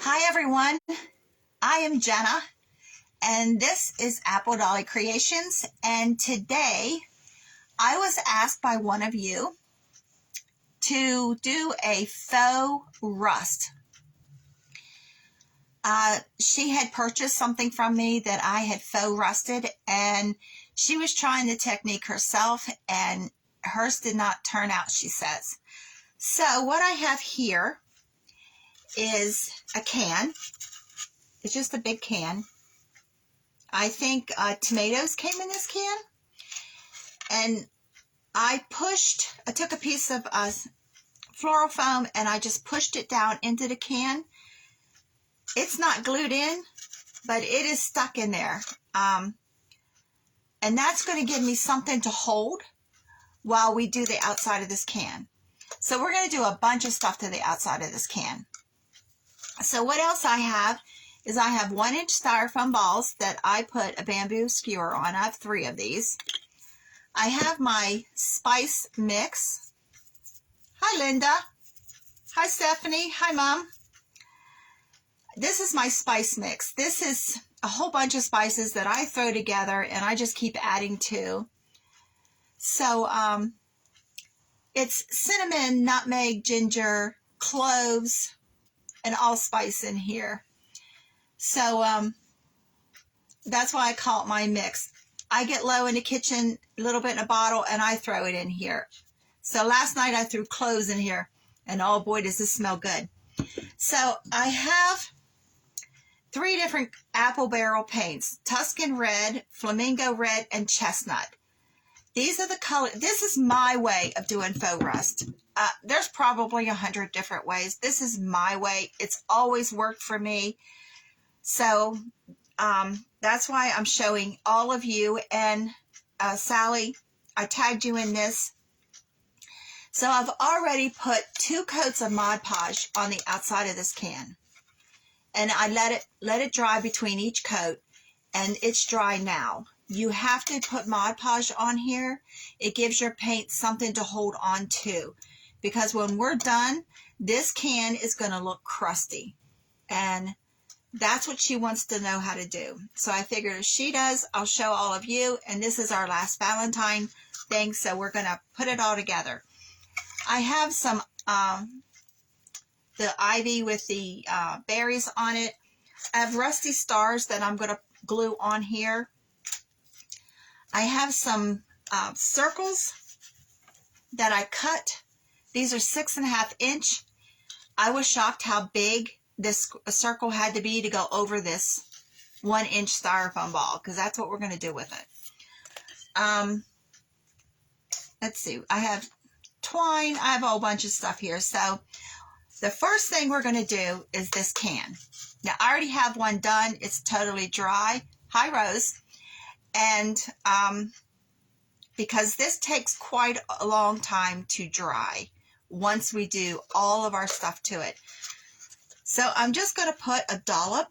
Hi everyone, I am Jenna and this is Apple Dolly Creations, and today I was asked by one of you to do a faux rust. She had purchased something from me that I had faux rusted, and she was trying the technique herself and hers did not turn out, she says. So what I have here is a can. It's just a big can. I think tomatoes came in this can. And I took a piece of floral foam and I just pushed it down into the can. It's not glued in, but it is stuck in there. And that's going to give me something to hold while we do the outside of this can. So we're going to do a bunch of stuff to the outside of this can. So what else I have is I have 1-inch styrofoam balls that I put a bamboo skewer on. I have 3 of these. I have my spice mix. Hi, Linda. Hi, Stephanie. Hi, Mom. This is my spice mix. This is a whole bunch of spices that I throw together and I just keep adding to. So it's cinnamon, nutmeg, ginger, cloves, and allspice in here. So that's why I call it my mix. I get low in the kitchen, a little bit in a bottle, and I throw it in here. So last night I threw cloves in here, and oh boy, does this smell good. So I have 3 different apple barrel paints: Tuscan red, flamingo red, and chestnut. These are the colors. This is my way of doing faux rust. There's probably 100 different ways. This is my way. It's always worked for me. So that's why I'm showing all of you. And Sally, I tagged you in this. So I've already put 2 coats of Mod Podge on the outside of this can. And I let it dry between each coat, and it's dry now. You have to put Mod Podge on here. It gives your paint something to hold on to, because when we're done, this can is going to look crusty. And that's what she wants to know how to do. So I figured if she does, I'll show all of you. And this is our last Valentine thing, so we're going to put it all together. I have some the ivy with the berries on it. I have rusty stars that I'm going to glue on here. I have some circles that I cut. These are 6.5 inch. I was shocked how big this circle had to be to go over this 1-inch styrofoam ball, because that's what we're going to do with it. Let's see. I have twine. I have a whole bunch of stuff here. So the first thing we're going to do is this can. Now, I already have one done. It's totally dry. Hi, Rose. And because this takes quite a long time to dry once we do all of our stuff to it. So I'm just going to put a dollop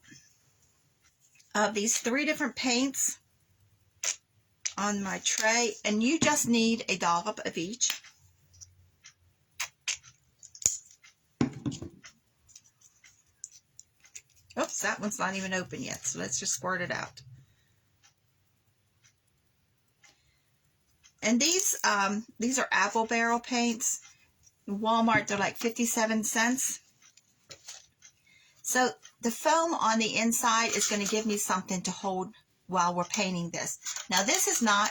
of these 3 different paints on my tray, and you just need a dollop of each. Oops, that one's not even open yet, so let's just squirt it out. And these are apple barrel paints. In Walmart, they're like 57 cents. So the foam on the inside is going to give me something to hold while we're painting this. Now this is not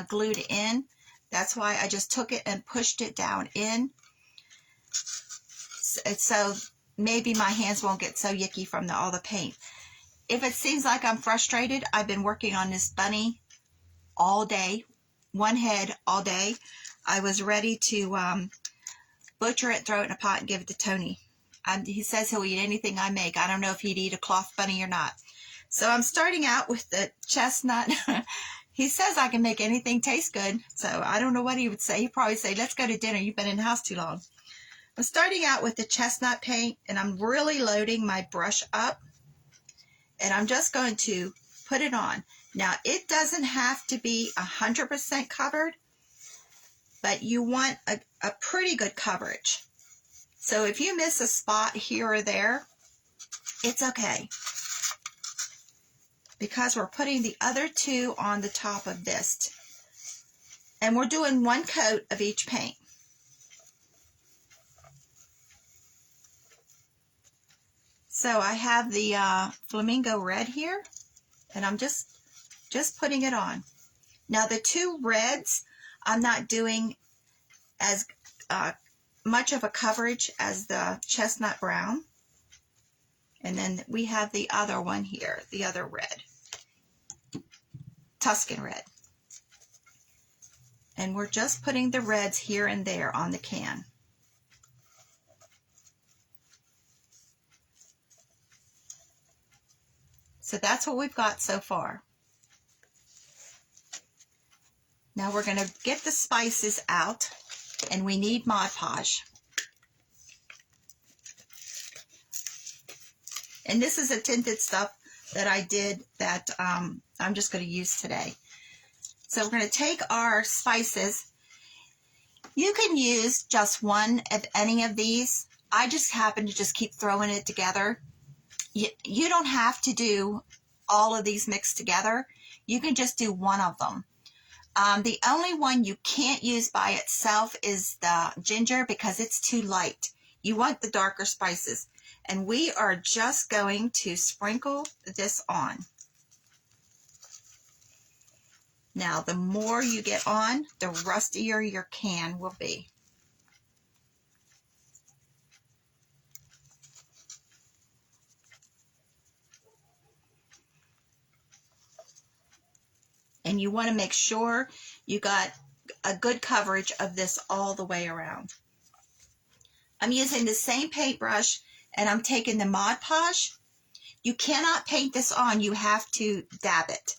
glued in. That's why I just took it and pushed it down in. So maybe my hands won't get so yicky from all the paint. If it seems like I'm frustrated, I've been working on this bunny all day. One head all day. I was ready to butcher it, throw it in a pot, and give it to Tony. He says he'll eat anything I make. I don't know if he'd eat a cloth bunny or not. So I'm starting out with the chestnut. He says I can make anything taste good. So I don't know what he would say. He'd probably say, let's go to dinner. You've been in the house too long. I'm starting out with the chestnut paint, and I'm really loading my brush up. And I'm just going to put it on. Now, it doesn't have to be 100% covered, but you want a pretty good coverage. So if you miss a spot here or there, it's okay, because we're putting the other two on the top of this. And we're doing one coat of each paint. So I have the Flamingo Red here, and I'm just putting it on. Now the two reds, I'm not doing as much of a coverage as the Chestnut Brown. And then we have the other one here, the other red, Tuscan Red. And we're just putting the reds here and there on the can. So that's what we've got so far. Now we're going to get the spices out, and we need Mod Podge. And this is a tinted stuff that I did that I'm just going to use today. So we're going to take our spices. You can use just one of any of these. I just happen to just keep throwing it together. You don't have to do all of these mixed together. You can just do one of them. The only one you can't use by itself is the ginger, because it's too light. You want the darker spices. And we are just going to sprinkle this on. Now, the more you get on, the rustier your can will be. And you want to make sure you got a good coverage of this all the way around. I'm using the same paintbrush, and I'm taking the Mod Podge. You cannot paint this on. You have to dab it.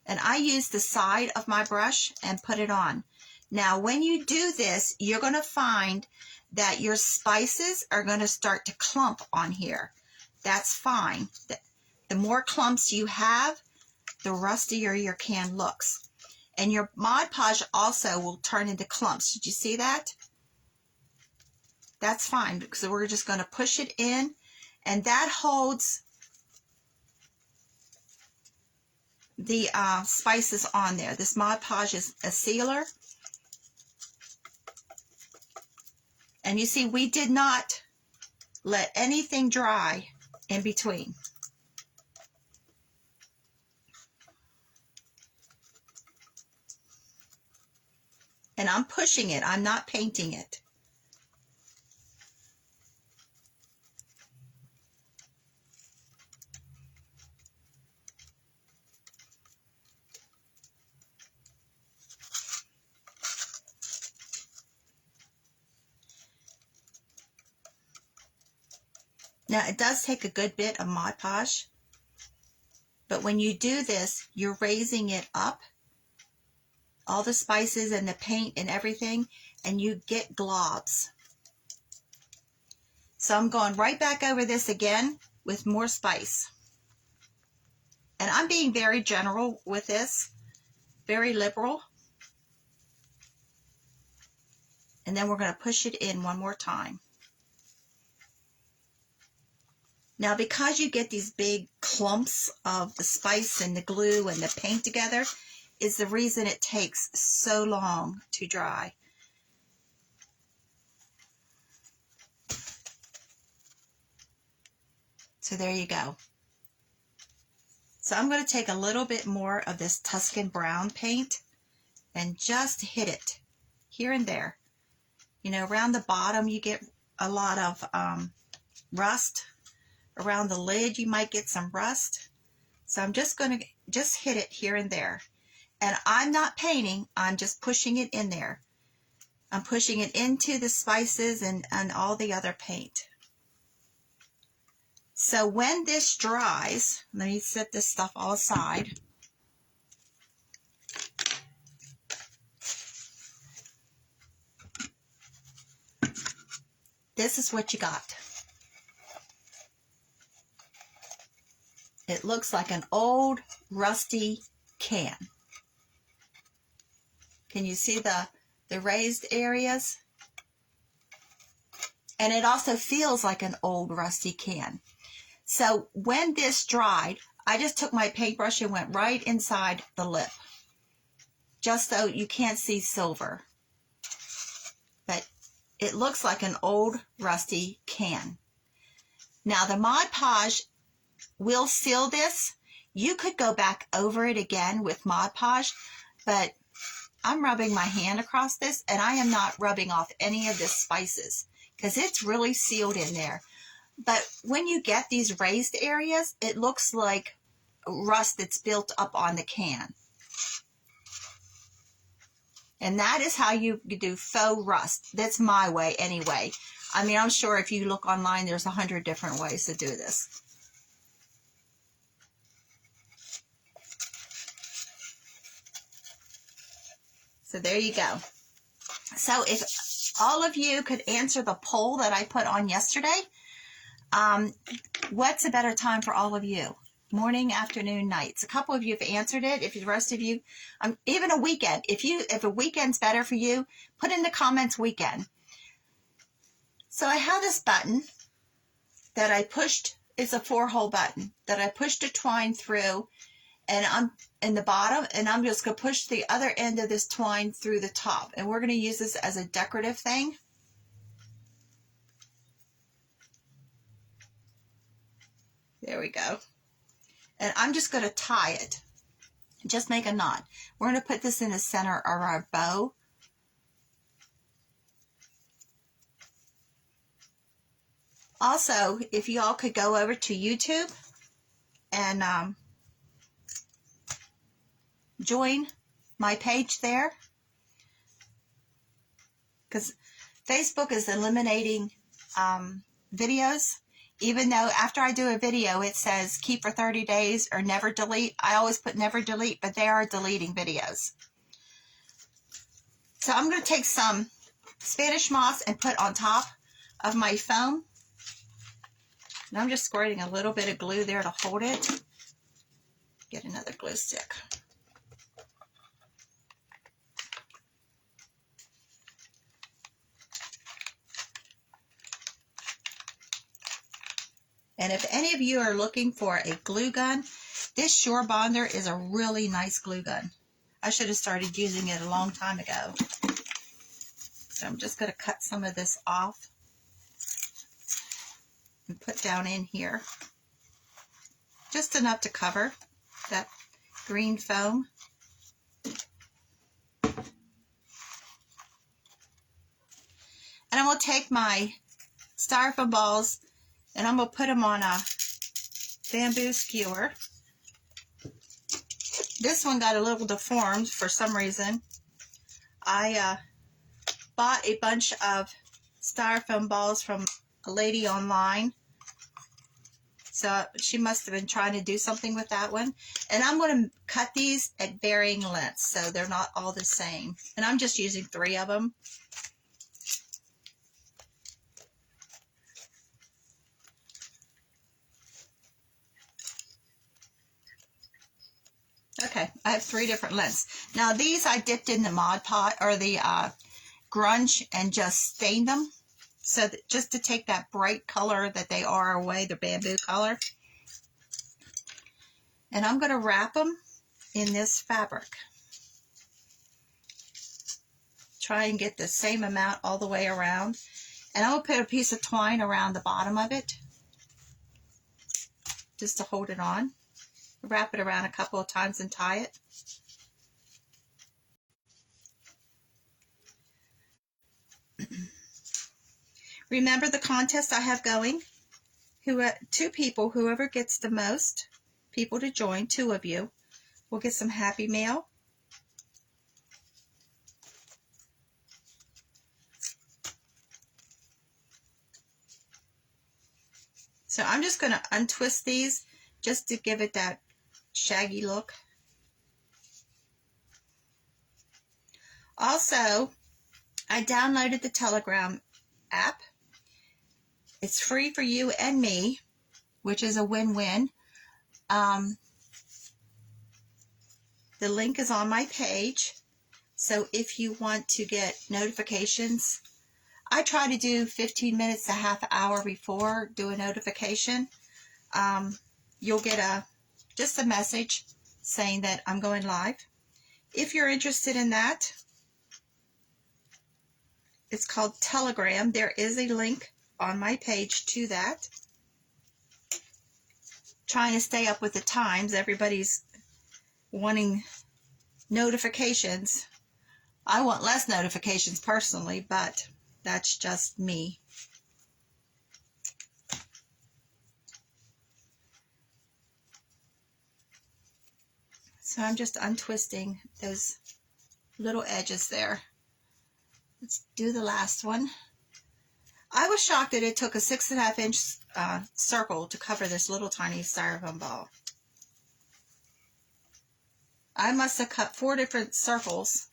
And I use the side of my brush and put it on. Now, when you do this, you're going to find that your spices are going to start to clump on here. That's fine. The more clumps you have, the rustier your can looks. And your Mod Podge also will turn into clumps. Did you see that? That's fine, because we're just going to push it in, and that holds the spices on there. This Mod Podge is a sealer. And you see, we did not let anything dry in between. And I'm pushing it. I'm not painting it. Now, it does take a good bit of Mod Podge, but when you do this, you're raising it up, all the spices and the paint and everything, and you get globs. So I'm going right back over this again with more spice. And I'm being very general with this, very liberal. And then we're going to push it in one more time. Now, because you get these big clumps of the spice and the glue and the paint together, is the reason it takes so long to dry. So there you go. So I'm going to take a little bit more of this Tuscan Brown paint and just hit it here and there. You know, around the bottom you get a lot of rust. Around the lid you might get some rust. So I'm just going to just hit it here and there. And I'm not painting, I'm just pushing it in there. I'm pushing it into the spices and all the other paint. So when this dries, let me set this stuff all aside. This is what you got. It looks like an old rusty can. Can you see the raised areas? And it also feels like an old rusty can. So when this dried, I just took my paintbrush and went right inside the lip, just so you can't see silver. But it looks like an old rusty can. Now the Mod Podge will seal this. You could go back over it again with Mod Podge, but I'm rubbing my hand across this, and I am not rubbing off any of the spices because it's really sealed in there. But when you get these raised areas, it looks like rust that's built up on the can. And that is how you do faux rust. That's my way anyway. I mean, I'm sure if you look online, there's 100 different ways to do this. So there you go. So if all of you could answer the poll that I put on yesterday, what's a better time for all of you? Morning, afternoon, nights. A couple of you have answered it. If the rest of you, even a weekend. If a weekend's better for you, put in the comments weekend. So I have this button that I pushed. It's a 4-hole button that I pushed a twine through, and I'm in the bottom, and I'm just going to push the other end of this twine through the top. And we're going to use this as a decorative thing. There we go. And I'm just going to tie it. Just make a knot. We're going to put this in the center of our bow. Also, if you all could go over to YouTube and join my page there, because Facebook is eliminating videos. Even though after I do a video, it says keep for 30 days or never delete. I always put never delete, but they are deleting videos. So I'm going to take some Spanish moss and put on top of my foam. And I'm just squirting a little bit of glue there to hold it. Get another glue stick. And if any of you are looking for a glue gun, this Sure Bonder is a really nice glue gun. I should have started using it a long time ago. So I'm just going to cut some of this off and put down in here. Just enough to cover that green foam. And I'm going to take my styrofoam balls and I'm going to put them on a bamboo skewer. This one got a little deformed for some reason. I bought a bunch of styrofoam balls from a lady online. So she must have been trying to do something with that one. And I'm going to cut these at varying lengths so they're not all the same. And I'm just using 3 of them. Okay, I have 3 different lengths. Now these I dipped in the Mod Podge or the grunge and just stained them. So that just to take that bright color that they are away, the bamboo color. And I'm going to wrap them in this fabric. Try and get the same amount all the way around. And I'm going to put a piece of twine around the bottom of it. Just to hold it on. Wrap it around a couple of times and tie it. Remember the contest I have going? 2 people, whoever gets the most people to join, 2 of you, will get some Happy Mail. So I'm just going to untwist these just to give it that shaggy look. Also, I downloaded the Telegram app. It's free for you and me, which is a win-win. The link is on my page. So if you want to get notifications, I try to do 15 minutes to half an hour before do a notification. you'll get just a message saying that I'm going live. If you're interested in that, it's called Telegram. There is a link on my page to that. Trying to stay up with the times. Everybody's wanting notifications. I want less notifications personally, but that's just me. So I'm just untwisting those little edges there. Let's do the last one. I was shocked that it took a 6.5 inch circle to cover this little tiny styrofoam ball. I must have cut 4 different circles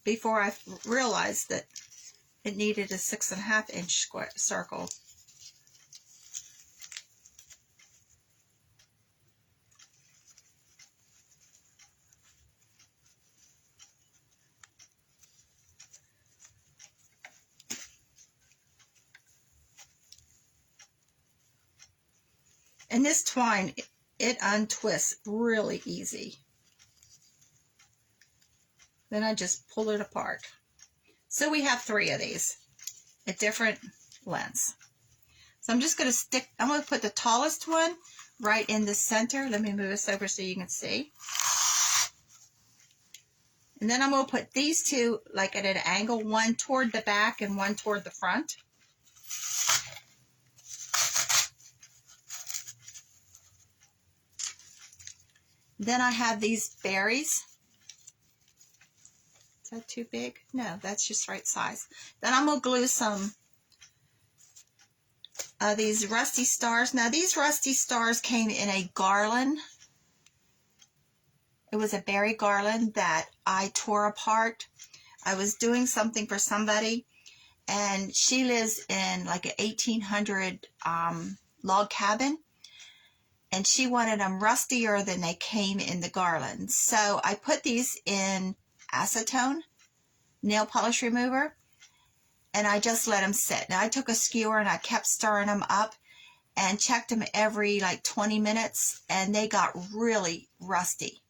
before I realized that it needed a 6.5 inch square circle. And this twine, it untwists really easy. Then I just pull it apart. So we have 3 of these at different lengths. So I'm just going to I'm going to put the tallest one right in the center. Let me move this over so you can see. And then I'm going to put these 2 like at an angle, one toward the back and one toward the front. Then I have these berries. Is that too big? No, that's just right size. Then I'm going to glue some of these rusty stars. Now these rusty stars came in a garland. It was a berry garland that I tore apart. I was doing something for somebody, and she lives in like an 1800 log cabin. And she wanted them rustier than they came in the garland. So I put these in acetone, nail polish remover, and I just let them sit. Now I took a skewer and I kept stirring them up and checked them every like 20 minutes, and they got really rusty.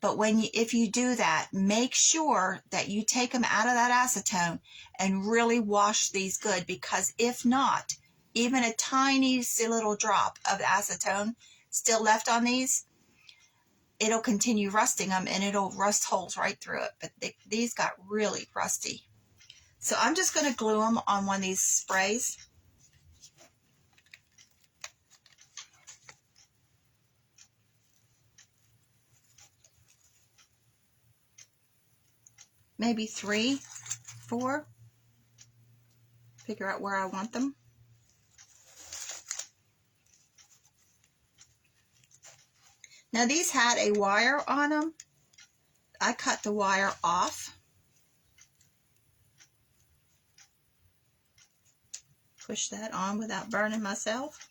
But if you do that, make sure that you take them out of that acetone and really wash these good, because if not, even a tiny little drop of acetone still left on these, it'll continue rusting them and it'll rust holes right through it. But these got really rusty. So I'm just going to glue them on one of these sprays. Maybe 3, 4. Figure out where I want them. Now these had a wire on them. I cut the wire off. Push that on without burning myself.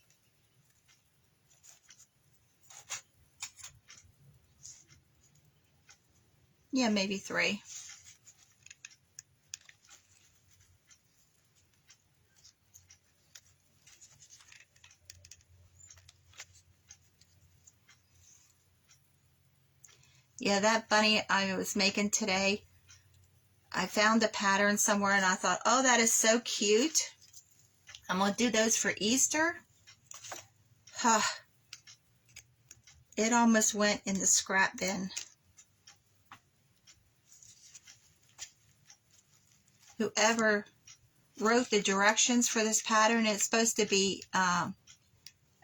Yeah, maybe 3. Yeah, that bunny I was making today, I found a pattern somewhere and I thought, oh, that is so cute. I'm going to do those for Easter. It almost went in the scrap bin. Whoever wrote the directions for this pattern, it's supposed to be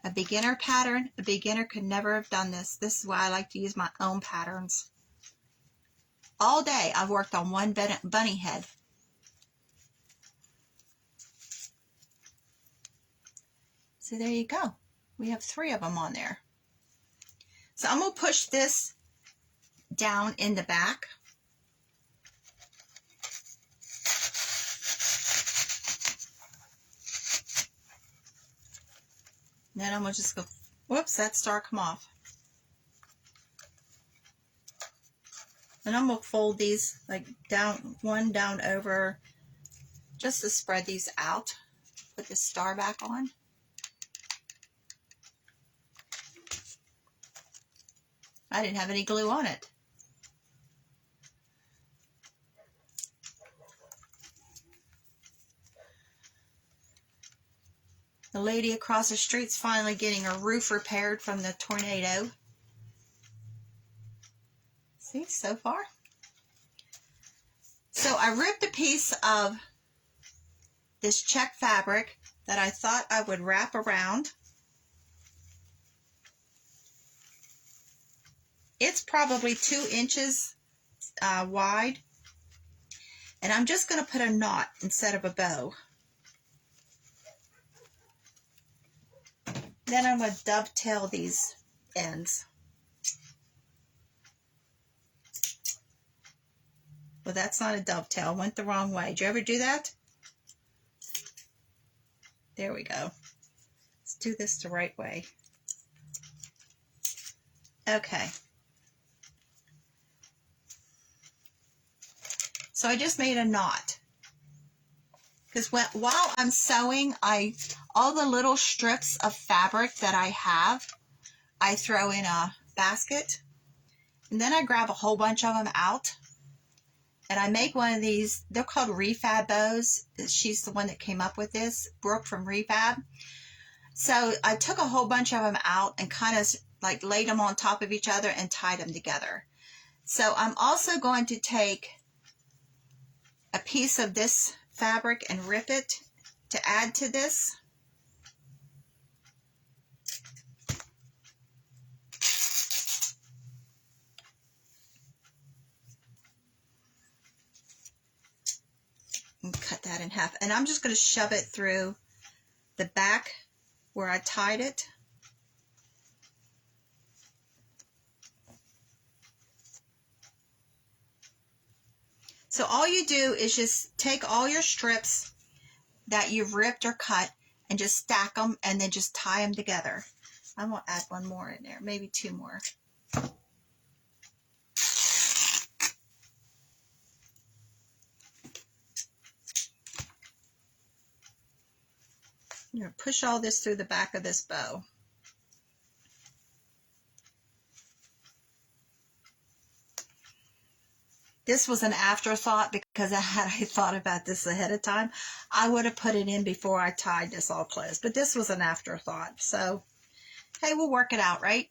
a beginner pattern. A beginner could never have done this. This is why I like to use my own patterns. All day I've worked on one bunny head. So there you go. We have 3 of them on there. So I'm going to push this down in the back. Then I'm going to just go, whoops, that star come off. And I'm going to fold these like one down over, just to spread these out. Put the star back on. I didn't have any glue on it. The lady across the street's finally getting her roof repaired from the tornado. See, so far. So I ripped a piece of this check fabric that I thought I would wrap around. It's probably 2 inches wide. And I'm just going to put a knot instead of a bow. Then I'm going to dovetail these ends. Well, that's not a dovetail. I went the wrong way. Did you ever do that? There we go. Let's do this the right way. Okay. So I just made a knot. Because while I'm sewing, all the little strips of fabric that I have, I throw in a basket. And then I grab a whole bunch of them out. And I make one of these, they're called refab bows. She's the one that came up with this, Brooke from Refab. So I took a whole bunch of them out and kind of like laid them on top of each other and tied them together. So I'm also going to take a piece of this fabric and rip it to add to this. And cut that in half. And I'm just going to shove it through the back where I tied it. So all you do is just take all your strips that you've ripped or cut and just stack them and then just tie them together. I'm going to add one more in there, maybe 2 more. I'm going to push all this through the back of this bow. This was an afterthought because had I thought about this ahead of time, I would have put it in before I tied this all closed. But this was an afterthought. So, hey, we'll work it out, right?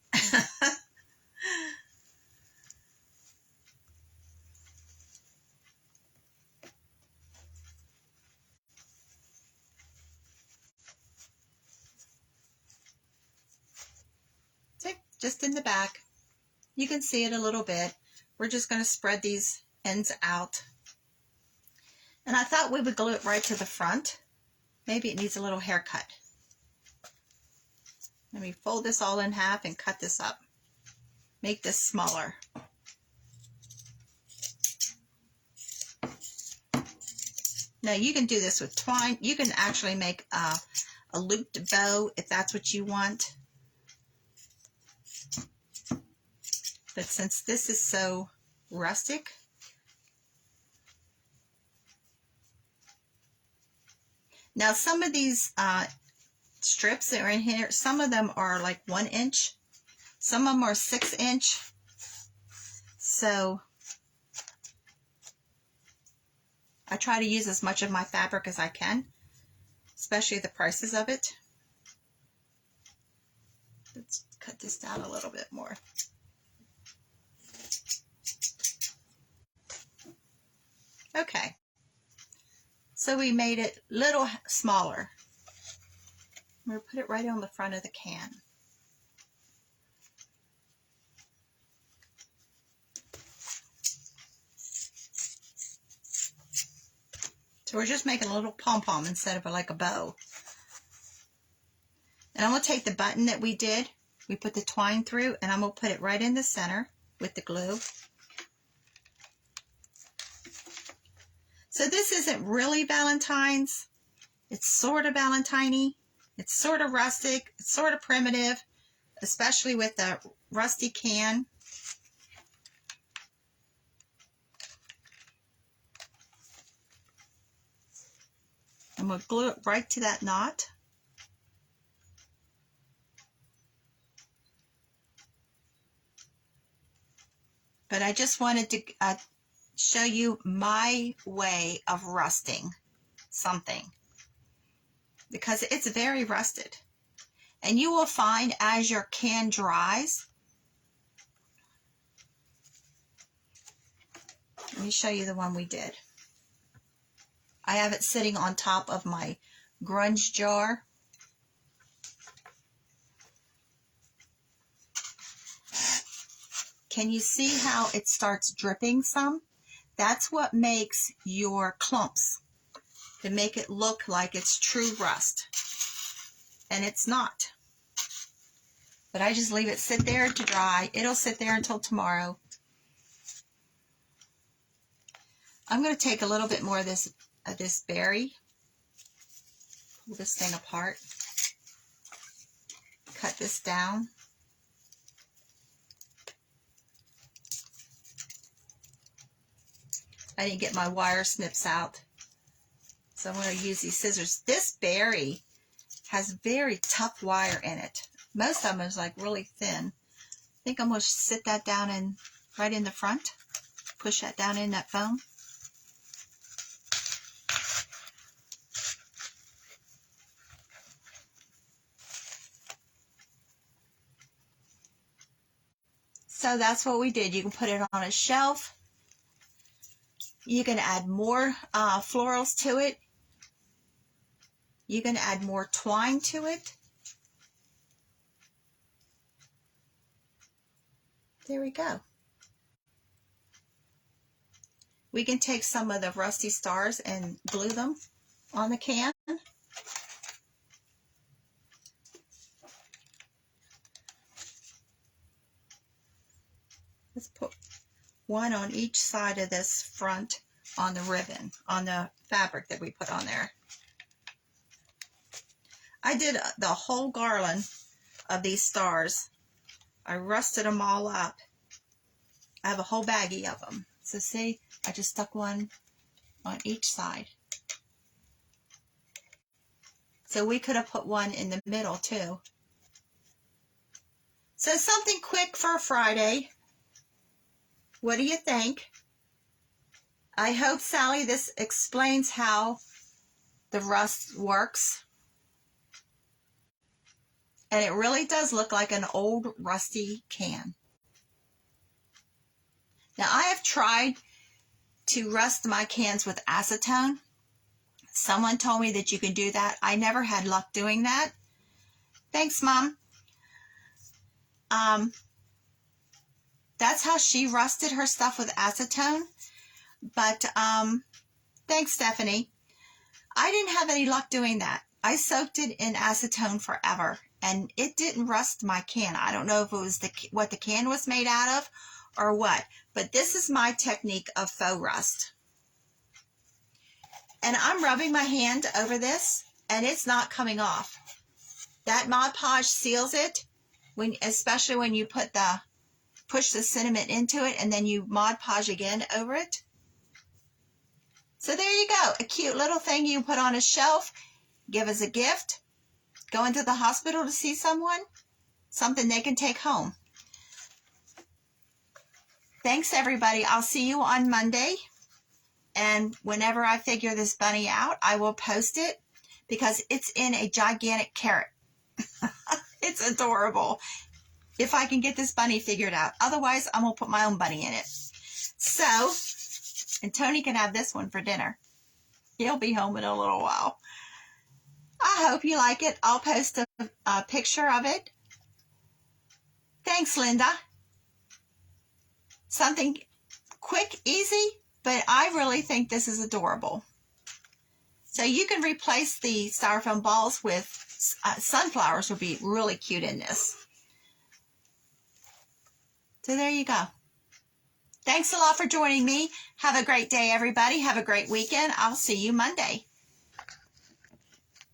See, just in the back. You can see it a little bit. We're just going to spread these ends out. And I thought we would glue it right to the front. Maybe it needs a little haircut. Let me fold this all in half and cut this up. Make this smaller. Now you can do this with twine. You can actually make a looped bow if that's what you want. But since this is so rustic, now some of these strips that are in here, some of them are like 1 inch, some of them are 6 inch. So I try to use as much of my fabric as I can, especially the prices of it. Let's cut this down a little bit more. Okay, so we made it a little smaller. I'm going to put it right on the front of the can. So we're just making a little pom-pom instead of like a bow. And I'm going to take the button that we did, we put the twine through, and I'm going to put it right in the center with the glue. So this isn't really Valentine's. It's sort of Valentine-y. It's sort of rustic. It's sort of primitive, especially with the rusty can. I'm going to glue it right to that knot. But I just wanted to show you my way of rusting something, because it's very rusted. And you will find as your can dries, let me show you the one we did. I have it sitting on top of my grunge jar. Can you see how it starts dripping some? That's what makes your clumps, to make it look like it's true rust. And it's not. But I just leave it sit there to dry. It'll sit there until tomorrow. I'm going to take a little bit more of this berry. Pull this thing apart. Cut this down. I didn't get my wire snips out, so I'm going to use these scissors. This berry has very tough wire in it. Most of them is like really thin. I think I'm going to sit that down in right in the front. Push that down in that foam. So that's what we did. You can put it on a shelf. You can add more florals to it. You can add more twine to it. There we go. We can take some of the rusty stars and glue them on the can. Let's put one on each side of this front on the ribbon, on the fabric that we put on there. I did the whole garland of these stars. I rusted them all up. I have a whole baggie of them. So see, I just stuck one on each side. So we could have put one in the middle too. So something quick for a Friday. What do you think? I hope, Sally, this explains how the rust works. And it really does look like an old rusty can. Now, I have tried to rust my cans with acetone. Someone told me that you can do that. I never had luck doing that. Thanks, Mom. That's how she rusted her stuff with acetone. But thanks, Stephanie. I didn't have any luck doing that. I soaked it in acetone forever, and it didn't rust my can. I don't know if it was what the can was made out of or what, but this is my technique of faux rust. And I'm rubbing my hand over this, and it's not coming off. That Mod Podge seals it, especially when you push the cinnamon into it, and then you Mod Podge again over it. So there you go, a cute little thing you can put on a shelf, give as a gift, go into the hospital to see someone, something they can take home. Thanks, everybody. I'll see you on Monday. And whenever I figure this bunny out, I will post it because it's in a gigantic carrot. It's adorable. If I can get this bunny figured out. Otherwise, I'm going to put my own bunny in it. So, and Tony can have this one for dinner. He'll be home in a little while. I hope you like it. I'll post a picture of it. Thanks, Linda. Something quick, easy, but I really think this is adorable. So you can replace the styrofoam balls with sunflowers would be really cute in this. So there you go. Thanks a lot for joining me. Have a great day, everybody. Have a great weekend. I'll see you Monday.